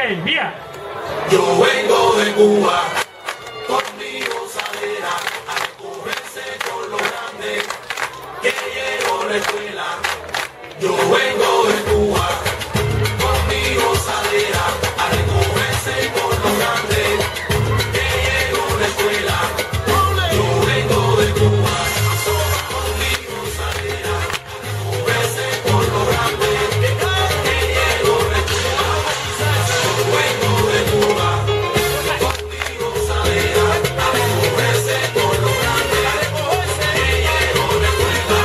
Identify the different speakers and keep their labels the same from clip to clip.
Speaker 1: lei, via!
Speaker 2: Yo vengo de Cuba, con mi gozadera, a recogerse con lo grande, que llegó la escuela. Yo vengo de Cuba, con mi gozadera, a recogerse con lo grande, que llegó la escuela. Yo vengo de Cuba, con mi gozadera, a recogerse con lo grande, que llegó la escuela. Yo vengo de Cuba, con mi gozadera, a recogerse con lo grande, que llegó la escuela.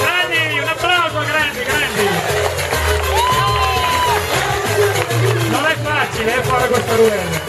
Speaker 1: Grandi, un applauso, grandi, grandi! Non è facile fare questa ruella.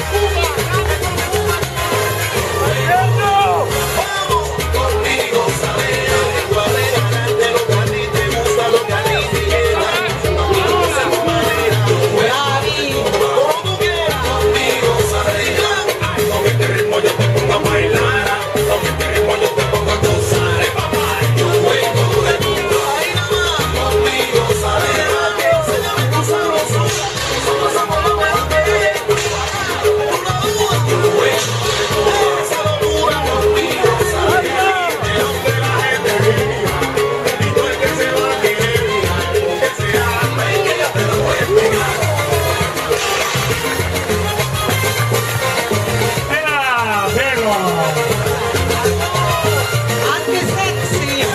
Speaker 1: Era bello!
Speaker 3: Anche sexy.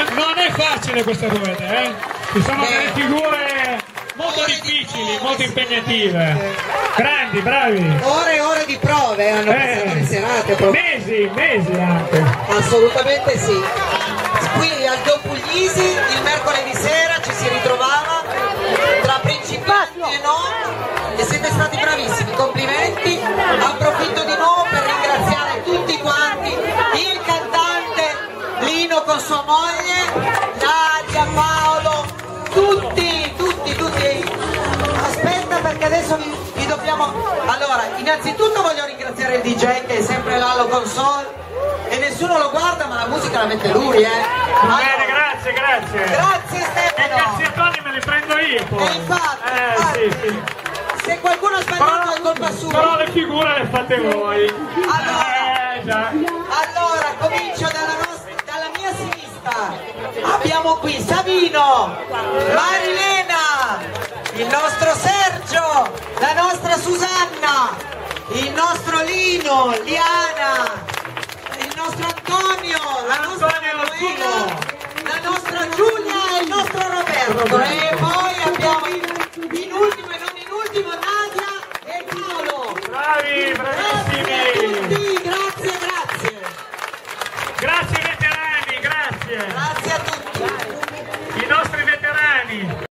Speaker 1: Non è facile questa ruota, eh? Ci sono delle figure molto difficili, molto impegnative. Grandi, bravi.
Speaker 3: Ore e ore di prove hanno passato le serate proprio.
Speaker 1: Mesi anche.
Speaker 3: Assolutamente sì. Qui al Dopuglisi il mercoledì sera ci si ritrovava tra principianti e non, e siete stati bravissimi, complimenti. Approfitto di nuovo per ringraziare tutti quanti con sua moglie, Nadia, Paolo, tutti. Aspetta perché adesso vi dobbiamo... Allora, innanzitutto voglio ringraziare il DJ che è sempre là allo console e nessuno lo guarda ma la musica la mette lui, Allora,
Speaker 1: Bene, grazie.
Speaker 3: grazie
Speaker 1: I
Speaker 3: Stefano.
Speaker 1: cazzettoni me li prendo io poi.
Speaker 3: E infatti,
Speaker 1: Sì.
Speaker 3: se qualcuno ha sbagliato è colpa sua.
Speaker 1: Però le figure le fate voi. Già.
Speaker 3: Allora, comincio dalla mia sinistra. Abbiamo qui Savino, Marilena, il nostro Sergio, la nostra Susanna, il nostro Lino, Liana, il nostro Antonio, la nostra Manuela, la nostra Giulia e il nostro Roberto. E poi abbiamo in ultimo e non in ultimo Nadia e Paolo.
Speaker 1: Bravi, bravissimi.
Speaker 3: Grazie.
Speaker 1: Grazie veterani, grazie.
Speaker 3: Grazie a tutti.
Speaker 1: I nostri veterani.